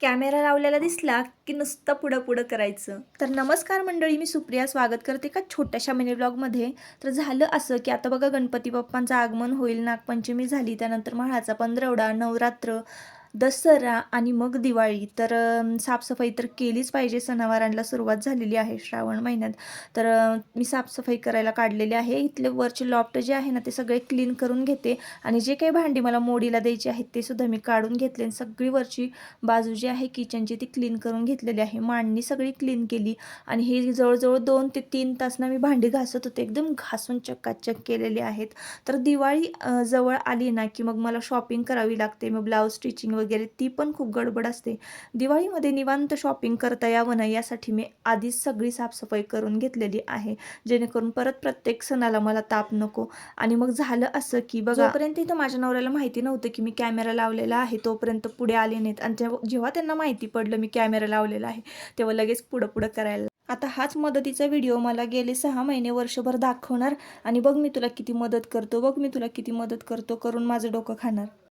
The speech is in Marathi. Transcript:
कॅमेरा लावलेला दिसला की नुसतं पुढं पुढं करायचं. तर नमस्कार मंडळी, मी सुप्रिया स्वागत करते का छोट्याशा मिनी ब्लॉगमध्ये. तर झालं असं की आता बघा गणपती बाप्पांचं आगमन होईल, नागपंचमी झाली, त्यानंतर म्हाळाचा पंधरवडा, नवरात्र, दसरा आणि मग दिवाळी. तर साफसफाई तर केलीच पाहिजे, सणावारांना सुरुवात झालेली आहे श्रावण महिन्यात. तर मी साफसफाई करायला काढलेली आहे. इथले वरचे लॉफ्ट जे आहे ना ते सगळे क्लीन करून घेते आणि जे काही भांडी मला मोडीला द्यायची आहेत ते सुद्धा मी काढून घेतले आणि सगळी वरची बाजू जी आहे किचनची ती क्लीन करून घेतलेली आहे. मांडणी सगळी क्लीन केली आणि हे जवळजवळ 2 ते 3 तास ना मी भांडी घासत होते, एकदम घासून चकाचक केलेली आहेत. तर दिवाळी जवळ आली ना की मग मला शॉपिंग करावी लागते. मग ब्लाऊज स्टिचिंग वगैरे ती पण खूप गडबड असते. दिवाळीमध्ये निवांत शॉपिंग करता यावं ना यासाठी मी आधीच सगळी साफसफाई करून घेतलेली आहे, जेणेकरून परत प्रत्येक सणाला मला ताप नको. आणि मग झालं असं की बघा, जोपर्यंत इथं माझ्या नवऱ्याला माहिती नव्हतं की मी कॅमेरा लावलेला आहे तोपर्यंत पुढे आले नाहीत आणि जेव्हा त्यांना माहिती पडलं मी कॅमेरा लावलेला आहे तेव्हा लगेच पुढं पुढं करायला. आता हाच मदतीचा व्हिडिओ मला गेले 6 महिने वर्षभर दाखवणार आणि बघ मी तुला किती मदत करतो, बघ मी तुला किती मदत करतो करून माझं डोकं खाणार.